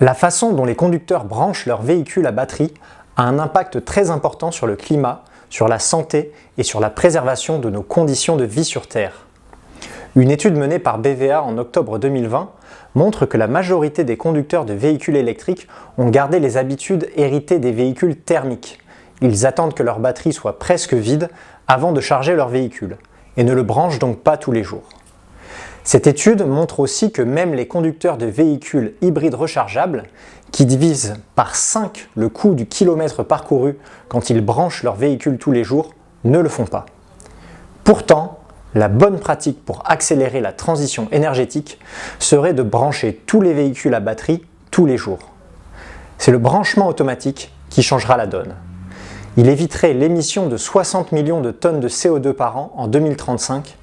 La façon dont les conducteurs branchent leur véhicule à batterie a un impact très important sur le climat, sur la santé et sur la préservation de nos conditions de vie sur Terre. Une étude menée par BVA en octobre 2020 montre que la majorité des conducteurs de véhicules électriques ont gardé les habitudes héritées des véhicules thermiques. Ils attendent que leur batterie soit presque vide avant de charger leur véhicule et ne le branchent donc pas tous les jours. Cette étude montre aussi que même les conducteurs de véhicules hybrides rechargeables, qui divisent par 5 le coût du kilomètre parcouru quand ils branchent leur véhicule tous les jours, ne le font pas. Pourtant, la bonne pratique pour accélérer la transition énergétique serait de brancher tous les véhicules à batterie tous les jours. C'est le branchement automatique qui changera la donne. Il éviterait l'émission de 60 millions de tonnes de CO2 par an en 2035,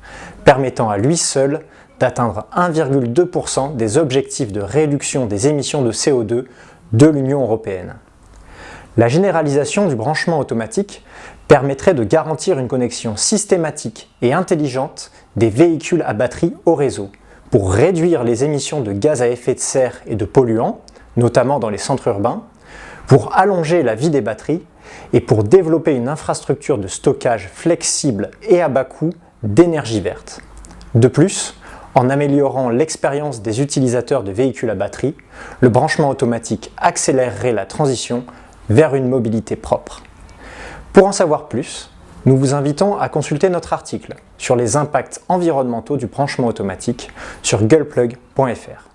permettant à lui seul d'atteindre 1,2% des objectifs de réduction des émissions de CO2 de l'Union européenne. La généralisation du branchement automatique permettrait de garantir une connexion systématique et intelligente des véhicules à batterie au réseau pour réduire les émissions de gaz à effet de serre et de polluants, notamment dans les centres urbains, pour allonger la vie des batteries et pour développer une infrastructure de stockage flexible et à bas coût d'énergie verte. De plus, en améliorant l'expérience des utilisateurs de véhicules à batterie, le branchement automatique accélérerait la transition vers une mobilité propre. Pour en savoir plus, nous vous invitons à consulter notre article sur les impacts environnementaux du branchement automatique sur gueulplug.fr.